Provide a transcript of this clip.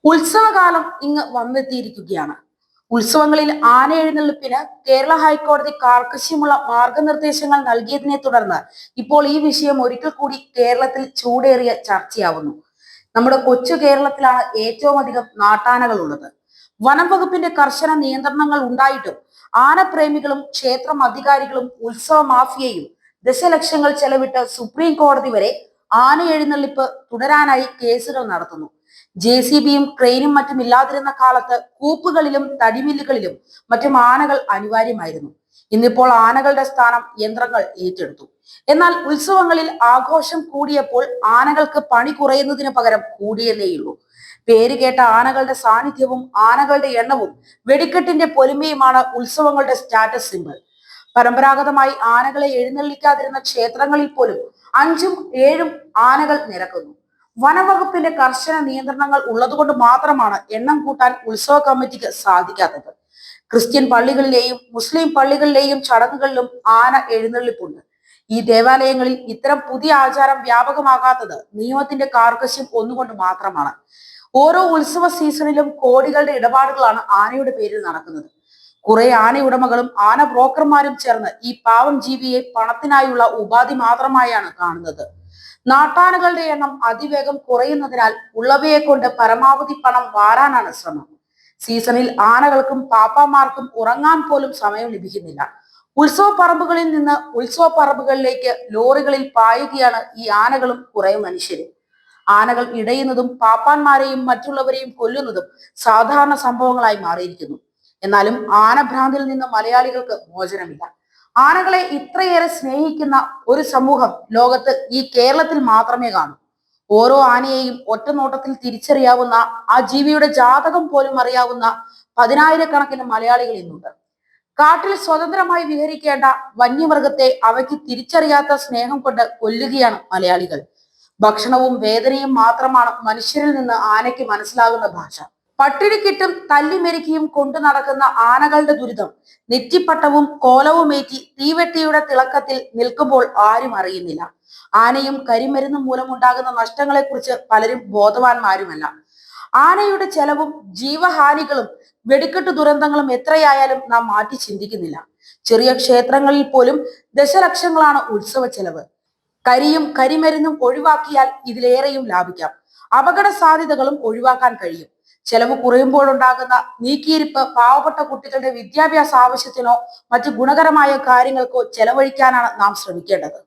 ഉത്സവകാലം ഇങ്ങ് വന്നെത്തിയിരിക്കുകയാണ്. ഉത്സവങ്ങളിൽ ആന എഴുന്നള്ളിപ്പിന് കേരള ഹൈക്കോടതി കാർക്കശ്യമുള്ള മാർഗനിർദ്ദേശങ്ങൾ നൽകിയതിനെ തുടർന്ന് ഇപ്പോൾ ഈ വിഷയം ഒരിക്കൽ കൂടി കേരളത്തിൽ ചൂടേറിയ ചർച്ചയാവുന്നു. നമ്മുടെ കൊച്ചു കേരളത്തിലാണ് ഏറ്റവും അധികം നാട്ടാനകൾ ഉള്ളത്. വനം വകുപ്പിന്റെ കർശന നിയന്ത്രണങ്ങൾ ഉണ്ടായിട്ടും ആനപ്രേമികളും ക്ഷേത്രം അധികാരികളും ഉത്സവ മാഫിയയും ദശലക്ഷങ്ങൾ ചെലവിട്ട് സുപ്രീം കോടതി വരെ ആന എഴുന്നള്ളിപ്പ് തുടരാനായി കേസുകൾ നടത്തുന്നു. JCBയും ക്രെയിനും മറ്റും ഇല്ലാതിരുന്ന കാലത്ത് കൂപ്പുകളിലും തടിമില്ലുകളിലും മറ്റും ആനകൾ അനിവാര്യമായിരുന്നു. ഇന്നിപ്പോൾ ആനകളുടെ സ്ഥാനം യന്ത്രങ്ങൾ ഏറ്റെടുത്തു. എന്നാൽ ഉത്സവങ്ങളിൽ ആഘോഷം കൂടിയപ്പോൾ ആനകൾക്ക് പണി കുറയുന്നതിന് പകരം കൂടിയെന്നേയുള്ളൂ. പേര് കേട്ട ആനകളുടെ സാന്നിധ്യവും ആനകളുടെ എണ്ണവും വെടിക്കെട്ടിന്റെ പൊലിമയുമാണ് ഉത്സവങ്ങളുടെ സ്റ്റാറ്റസ് സിംബൽ. പരമ്പരാഗതമായി ആനകളെ എഴുന്നള്ളിക്കാതിരുന്ന ക്ഷേത്രങ്ങളിൽ പോലും 5ഉം 7ഉം ആനകൾ നിരക്കുന്നു. വനവകുപ്പിന്റെ കർശന നിയന്ത്രണങ്ങൾ ഉള്ളതുകൊണ്ട് മാത്രമാണ് എണ്ണം കൂട്ടാൻ ഉത്സവ കമ്മിറ്റിക്ക് സാധിക്കാത്തത്. ക്രിസ്ത്യൻ പള്ളികളിലെയും മുസ്ലിം പള്ളികളിലെയും ചടങ്ങുകളിലും ആന എഴുന്നള്ളിപ്പുണ്ട്. ഈ ദേവാലയങ്ങളിൽ ഇത്തരം പുതിയ ആചാരം വ്യാപകമാകാത്തത് നിയമത്തിന്റെ കാർക്കശ്യം ഒന്നുകൊണ്ട് മാത്രമാണ്. ഓരോ ഉത്സവ സീസണിലും കോടികളുടെ ഇടപാടുകളാണ് ആനയുടെ പേരിൽ നടക്കുന്നത്. കുറെ ആന ഉടമകളും ആന ബ്രോക്കർമാരും ചേർന്ന് ഈ പാവം ജീവിയെ പണത്തിനായുള്ള ഉപാധി മാത്രമായാണ് കാണുന്നത്. നാട്ടാനകളുടെ എണ്ണം അതിവേഗം കുറയുന്നതിനാൽ ഉള്ളവയെ കൊണ്ട് പരമാവധി പണം വാരാനാണ് ശ്രമം. സീസണിൽ ആനകൾക്കും പാപ്പാമാർക്കും ഉറങ്ങാൻ പോലും സമയം ലഭിക്കുന്നില്ല. ഉത്സവ പറമ്പുകളിൽ നിന്ന് ഉത്സവ പറമ്പുകളിലേക്ക് ലോറികളിൽ പായുകയാണ് ഈ ആനകളും കുറെ മനുഷ്യരും. ആനകൾ ഇടയുന്നതും പാപ്പാന്മാരെയും മറ്റുള്ളവരെയും കൊല്ലുന്നതും സാധാരണ സംഭവങ്ങളായി മാറിയിരിക്കുന്നു. എന്നാലും ആനഭ്രാന്തിൽ നിന്ന് മലയാളികൾക്ക് മോചനമില്ല. ആനകളെ ഇത്രയേറെ സ്നേഹിക്കുന്ന ഒരു സമൂഹം ലോകത്ത് ഈ കേരളത്തിൽ മാത്രമേ കാണൂ. ഓരോ ആനയെയും ഒറ്റ നോട്ടത്തിൽ തിരിച്ചറിയാവുന്ന, ആ ജീവിയുടെ ജാതകം പോലും അറിയാവുന്ന പതിനായിരക്കണക്കിന് മലയാളികൾ ഇന്നുണ്ട്. കാട്ടിൽ സ്വതന്ത്രമായി വിഹരിക്കേണ്ട വന്യമൃഗത്തെ അവയ്ക്ക് തിരിച്ചറിയാത്ത സ്നേഹം കൊണ്ട് കൊല്ലുകയാണ് മലയാളികൾ. ഭക്ഷണവും വേദനയും മാത്രമാണ് മനുഷ്യരിൽ നിന്ന് ആനയ്ക്ക് മനസ്സിലാകുന്ന ഭാഷ. പട്ടിണിക്കിട്ടും തല്ലിമെരുക്കിയും കൊണ്ടു നടക്കുന്ന ആനകളുടെ ദുരിതം നെറ്റിപ്പട്ടവും കോലവുമേറ്റി തീവെട്ടിയുടെ തിളക്കത്തിൽ നിൽക്കുമ്പോൾ ആരും അറിയുന്നില്ല. ആനയും കരിമരുന്നും മൂലമുണ്ടാകുന്ന നഷ്ടങ്ങളെക്കുറിച്ച് പലരും ബോധവാന്മാരുമല്ല. ആനയുടെ ചെലവും ജീവഹാനികളും വെടിക്കെട്ട് ദുരന്തങ്ങളും എത്രയായാലും നാം മാറ്റി ചിന്തിക്കുന്നില്ല. ചെറിയ ക്ഷേത്രങ്ങളിൽ പോലും ദശലക്ഷങ്ങളാണ് ഉത്സവ ചെലവ്. കരിയും കരിമരുന്നും ഒഴിവാക്കിയാൽ ഇതിലേറെയും ലാഭിക്കാം. അപകട സാധ്യതകളും ഒഴിവാക്കാൻ കഴിയും. ചെലവ് കുറയുമ്പോഴുണ്ടാകുന്ന നീക്കിയിരിപ്പ് പാവപ്പെട്ട കുട്ടികളുടെ വിദ്യാഭ്യാസ ആവശ്യത്തിനോ മറ്റു ഗുണകരമായ കാര്യങ്ങൾക്കോ ചെലവഴിക്കാനാണ് നാം ശ്രമിക്കേണ്ടത്.